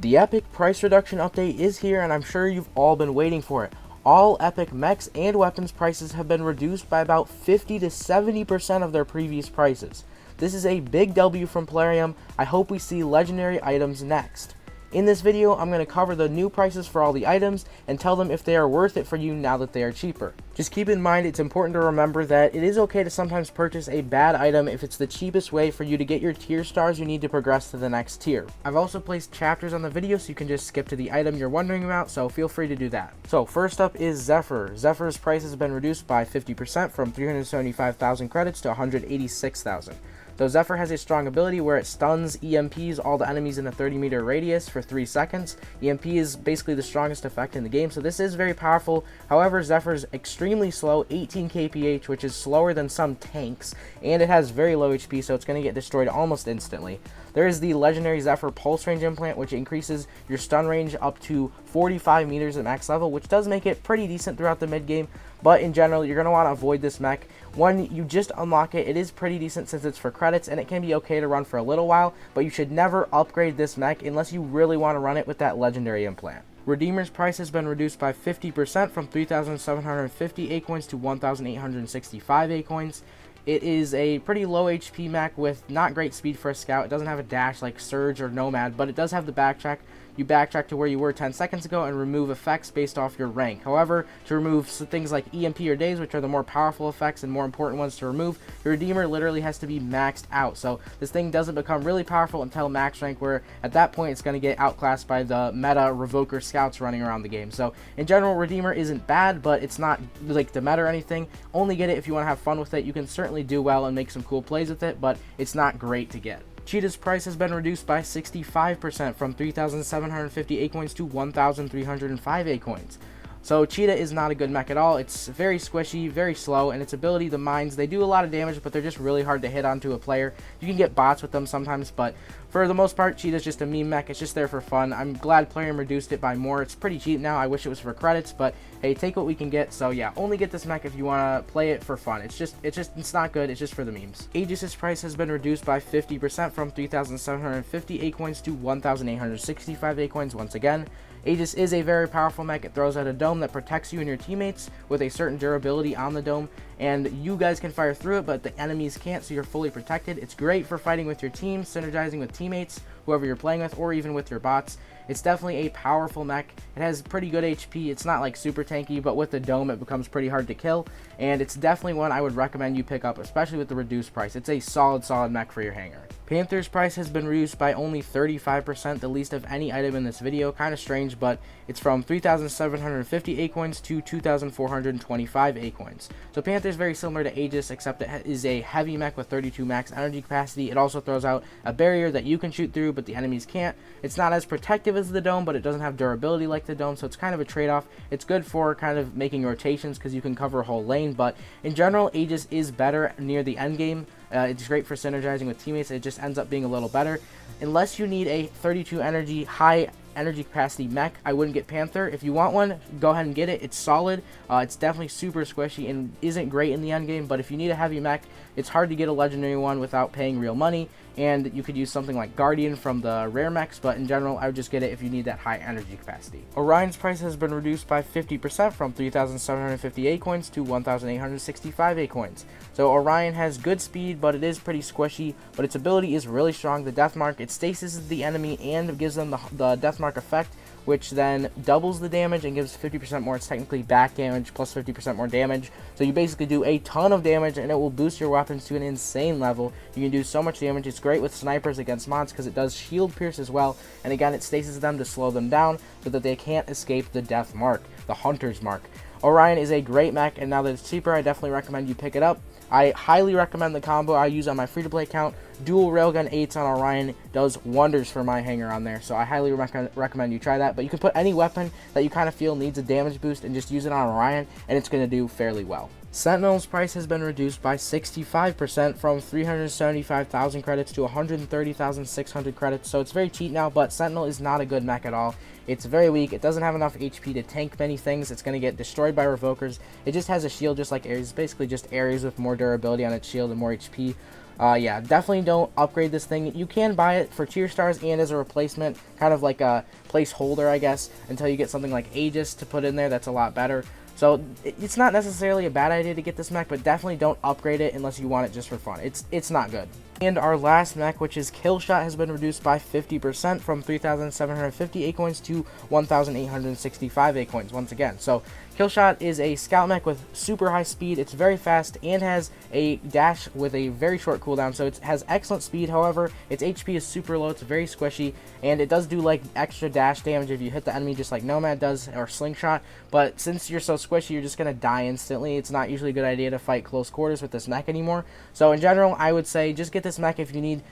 The epic price reduction update is here, and I'm sure you've all been waiting for it. All epic mechs and weapons prices have been reduced by about 50 to 70% of their previous prices. This is a big W from Plarium. I hope we see legendary items next. In this video, I'm going to cover the new prices for all the items and tell them if they are worth it for you now that they are cheaper. Just keep in mind, it's important to remember that it is okay to sometimes purchase a bad item if it's the cheapest way for you to get your tier stars you need to progress to the next tier. I've also placed chapters on the video so you can just skip to the item you're wondering about, so feel free to do that. So first up is Zephyr. Zephyr's price has been reduced by 50% from 375,000 credits to 186,000. Though Zephyr has a strong ability where it stuns EMPs all the enemies in a 30-meter radius for 3 seconds. EMP is basically the strongest effect in the game, so this is very powerful. However, Zephyr is extremely slow, 18 kph, which is slower than some tanks, and it has very low HP, so it's going to get destroyed almost instantly. There is the legendary Zephyr Pulse Range implant, which increases your stun range up to 45 meters at max level, which does make it pretty decent throughout the mid game. But in general, you're going to want to avoid this mech. When you just unlock it, it is pretty decent since it's for credits, and it can be okay to run for a little while, but you should never upgrade this mech unless you really want to run it with that legendary implant. Redeemer's price has been reduced by 50% from 3,750 A coins to 1,865 A coins. It is a pretty low HP mech with not great speed for a scout. It doesn't have a dash like Surge or Nomad, but it does have the backtrack. You backtrack to where you were 10 seconds ago and remove effects based off your rank. However, to remove things like EMP or Daze, which are the more powerful effects and more important ones to remove, your Redeemer literally has to be maxed out. So this thing doesn't become really powerful until max rank, where at that point it's going to get outclassed by the meta Revoker scouts running around the game. So in general, Redeemer isn't bad, but it's not like the meta or anything. Only get it if you want to have fun with it. You can certainly do well and make some cool plays with it, but it's not great to get. Cheetah's price has been reduced by 65% from 3,750 A coins to 1,305 A coins. So Cheetah is not a good mech at all. It's very squishy, very slow, and its ability, the mines, they do a lot of damage, but they're just really hard to hit onto a player. You can get bots with them sometimes, but for the most part, Cheetah's just a meme mech. It's just there for fun. I'm glad Plarium reduced it by more. It's pretty cheap now. I wish it was for credits, but hey, take what we can get. So yeah, only get this mech if you want to play it for fun. It's not good. It's just for the memes. Aegis' price has been reduced by 50% from 3,750 A coins to 1,865 A coins once again. Aegis is a very powerful mech. It throws out a dome that protects you and your teammates with a certain durability on the dome, and you guys can fire through it, but the enemies can't, so you're fully protected. It's great for fighting with your team, synergizing with teammates, whoever you're playing with, or even with your bots. It's definitely a powerful mech. It has pretty good HP. It's not like super tanky, but with the dome it becomes pretty hard to kill, and it's definitely one I would recommend you pick up, especially with the reduced price. It's a solid mech for your hangar. Panther's price has been reduced by only 35%, the least of any item in this video. Kind of strange, but it's from 3,750 A coins to 2,425 A coins. So Panther's very similar to Aegis, except it is a heavy mech with 32 max energy capacity. It also throws out a barrier that you can shoot through, but the enemies can't. It's not as protective as the dome, but it doesn't have durability like the dome, so it's kind of a trade-off. It's good for kind of making rotations because you can cover a whole lane, but in general, Aegis is better near the end game. It's great for synergizing with teammates. It just ends up being a little better. Unless you need a 32 energy, high energy capacity mech, I wouldn't get Panther. If you want one, go ahead and get it. It's solid. It's definitely super squishy and isn't great in the end game, but if you need a heavy mech, it's hard to get a legendary one without paying real money, and you could use something like Guardian from the rare mechs, but in general, I would just get it if you need that high energy capacity. Orion's price has been reduced by 50% from 3,750 A coins to 1,865 A coins. So Orion has good speed, but it is pretty squishy, but its ability is really strong. The death mark, it stasises the enemy and gives them the death mark effect, which then doubles the damage and gives 50% more. It's technically back damage plus 50% more damage. So you basically do a ton of damage, and it will boost your weapons to an insane level. You can do so much damage. It's great with snipers against mods because it does shield pierce as well. And again, it stasis them to slow them down so that they can't escape the death mark, the hunter's mark. Orion is a great mech, and now that it's cheaper, I definitely recommend you pick it up. I highly recommend the combo I use on my free-to-play account. Dual Railgun 8s on Orion does wonders for my hangar on there, so I highly recommend you try that. But you can put any weapon that you kind of feel needs a damage boost and just use it on Orion, and it's going to do fairly well. Sentinel's price has been reduced by 65% from 375,000 credits to 130,600 credits, so it's very cheap now, but Sentinel is not a good mech at all. It's very weak. It doesn't have enough HP to tank many things. It's going to get destroyed by Revokers. It just has a shield just like Ares. It's basically just Ares with more durability on its shield and more HP. Yeah, definitely don't upgrade this thing. You can buy it for tier stars and as a replacement, kind of like a placeholder, I guess, until you get something like Aegis to put in there that's a lot better. So it's not necessarily a bad idea to get this mech, but definitely don't upgrade it unless you want it just for fun. It's not good. And our last mech, which is Killshot, has been reduced by 50% from 3,750 A coins to 1,865 A coins once again. So Killshot is a scout mech with super high speed. It's very fast and has a dash with a very short cooldown, so it has excellent speed. However, its HP is super low. It's very squishy, and it does do like extra dash damage if you hit the enemy, just like Nomad does or Slingshot. But since you're so squishy, you're just gonna die instantly. It's not usually a good idea to fight close quarters with this mech anymore. So in general, I would say just get this mech if you need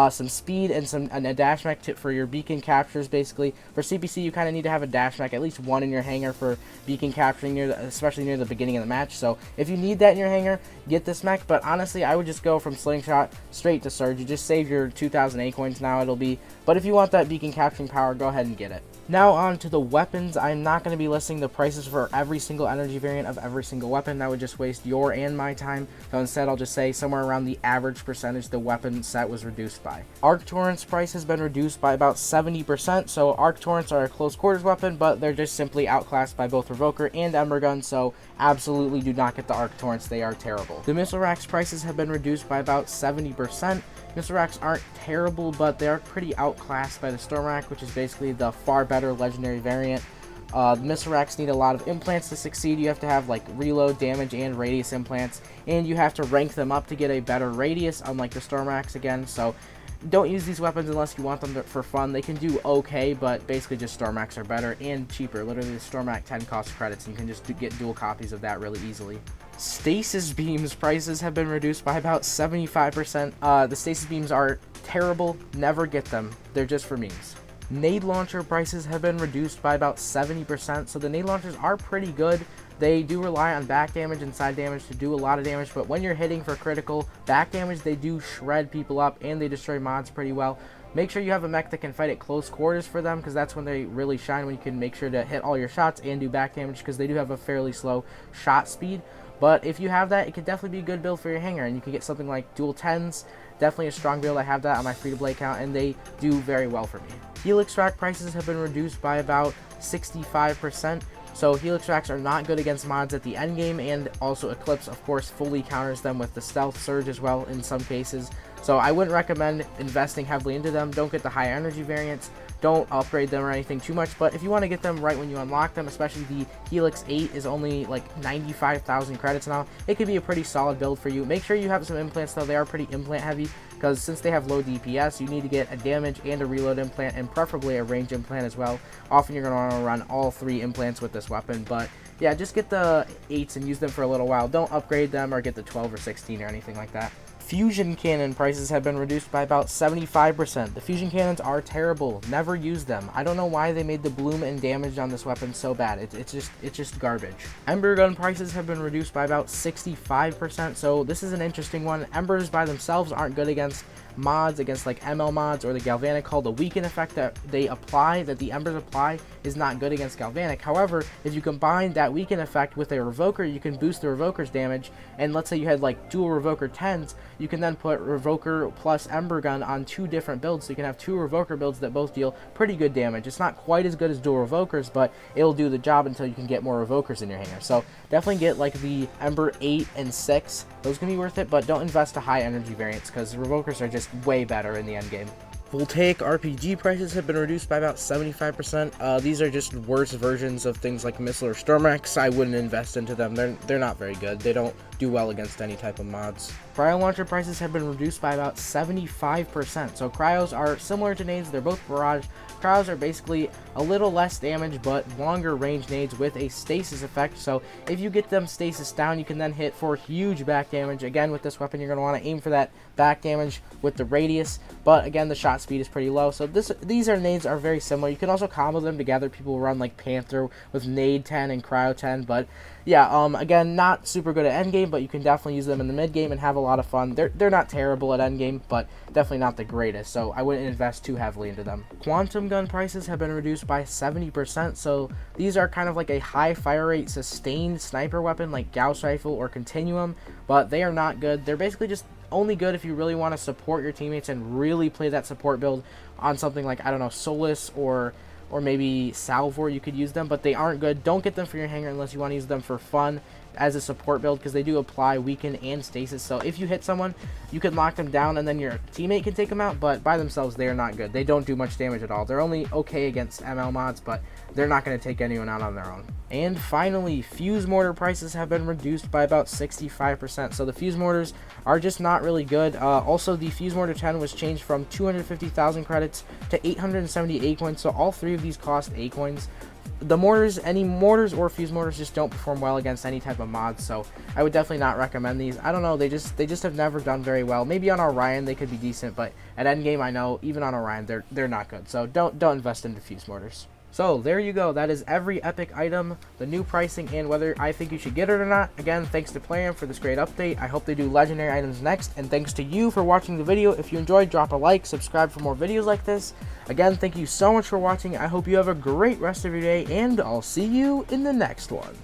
some speed and a dash mech for your beacon captures. Basically, for CPC, you kind of need to have a dash mech, at least one in your hangar for beacon capturing, especially near the beginning of the match. So if you need that in your hangar, get this mech. But honestly, I would just go from Slingshot straight to Surge. You just save your 2,000 A coins now, it'll be. But if you want that beacon capturing power, go ahead and get it. Now on to the weapons. I'm not going to be listing the prices for every single energy variant of every single weapon. That would just waste your and my time. So instead, I'll just say somewhere around the average percentage the weapon set was reduced by. Arc Torrent's price has been reduced by about 70%. So Arc Torrents are a close quarters weapon, but they're just simply outclassed by both Revoker and Ember Gun. So absolutely do not get the Arc Torrents. They are terrible. The Missile Rack's prices have been reduced by about 70%. Missile Racks aren't terrible, but they're pretty outclassed by the Storm Rack, which is basically the far better legendary variant. The Missile Racks need a lot of implants to succeed. You have to have like reload, damage, and radius implants, and you have to rank them up to get a better radius, unlike the Storm Racks again. So don't use these weapons unless you want them for fun. They can do okay, but basically just Storm Racks are better and cheaper. Literally, the Storm Rack 10 costs credits, and you can just get dual copies of that really easily. Stasis Beams prices have been reduced by about 75%. The Stasis Beams are terrible. Never get them. They're just for memes. Nade Launcher prices have been reduced by about 70%. So the Nade Launchers are pretty good. They do rely on back damage and side damage to do a lot of damage, but when you're hitting for critical back damage, they do shred people up and they destroy mods pretty well. Make sure you have a mech that can fight at close quarters for them, because that's when they really shine, when you can make sure to hit all your shots and do back damage, because they do have a fairly slow shot speed. But if you have that, it could definitely be a good build for your hangar, and you can get something like dual 10s. Definitely a strong build. I have that on my free-to-play account, and they do very well for me. Helix Rack prices have been reduced by about 65%. So Helix Racks are not good against mods at the end game, and also Eclipse, of course, fully counters them with the Stealth Surge as well in some cases. So I wouldn't recommend investing heavily into them. Don't get the high energy variants. Don't upgrade them or anything too much, but if you want to get them right when you unlock them, especially the Helix 8 is only like 95,000 credits now, it could be a pretty solid build for you. Make sure you have some implants though. They are pretty implant heavy, because since they have low DPS, you need to get a damage and a reload implant, and preferably a range implant as well. Often you're going to want to run all 3 implants with this weapon, but yeah, just get the 8s and use them for a little while. Don't upgrade them or get the 12 or 16 or anything like that. Fusion cannon prices have been reduced by about 75%. The fusion cannons are terrible. Never use them. I don't know why they made the bloom and damage on this weapon so bad. It's just garbage. Ember gun prices have been reduced by about 65%. So this is an interesting one. Embers by themselves aren't good against mods, against like ML mods or the Galvanic Hull. The weaken effect that they apply, that the Embers apply, is not good against Galvanic. However, if you combine that weaken effect with a Revoker, you can boost the Revoker's damage. And let's say you had like dual Revoker 10s, you can then put Revoker plus Ember Gun on 2 different builds, so you can have 2 Revoker builds that both deal pretty good damage. It's not quite as good as dual Revokers, but it'll do the job until you can get more Revokers in your hangar. So definitely get like the Ember 8 and 6. Those can be worth it, but don't invest to high energy variants, because Revokers are just way better in the end game. Voltaic RPG prices have been reduced by about 75%. These are just worse versions of things like Missile or Storm Racks. I wouldn't invest into them. They're not very good. They don't do well against any type of mods. Cryo Launcher prices have been reduced by about 75%. So Cryos are similar to Nades. They're both barrage. Cryos are basically a little less damage, but longer range nades with a stasis effect. So if you get them stasis down, you can then hit for huge back damage. Again, with this weapon, you're going to want to aim for that back damage with the radius. But again, the shot speed is pretty low. So these nades are very similar. You can also combo them together. People run like Panther with Nade 10 and Cryo 10. But yeah, again, not super good at endgame, but you can definitely use them in the mid game and have a lot of fun. They're not terrible at endgame, but definitely not the greatest. So I wouldn't invest too heavily into them. Quantum gun prices have been reduced by 70%. So these are kind of like a high fire rate sustained sniper weapon like Gauss rifle or Continuum, but they are not good. They're basically just only good if you really want to support your teammates and really play that support build on something like, I don't know, Solus or maybe Salvor. You could use them, but they aren't good. Don't get them for your hanger unless you want to use them for fun as a support build, because they do apply weaken and stasis. So if you hit someone, you can lock them down and then your teammate can take them out, but by themselves they are not good. They don't do much damage at all. They're only okay against ML mods, but they're not going to take anyone out on their own. And finally, fuse mortar prices have been reduced by about 65%. So the fuse mortars are just not really good. Also, the fuse mortar 10 was changed from 250,000 credits to 870 A coins. So all three of these cost A coins. The mortars, any mortars or fuse mortars, just don't perform well against any type of mods, so I would definitely not recommend these. I don't know, they just have never done very well. Maybe on Orion they could be decent, but at endgame I know even on Orion they're not good. So don't invest into fuse mortars. So there you go. That is every epic item, the new pricing, and whether I think you should get it or not. Again, thanks to Plarium for this great update. I hope they do legendary items next, and thanks to you for watching the video. If you enjoyed, drop a like, subscribe for more videos like this. Again, thank you so much for watching. I hope you have a great rest of your day, and I'll see you in the next one.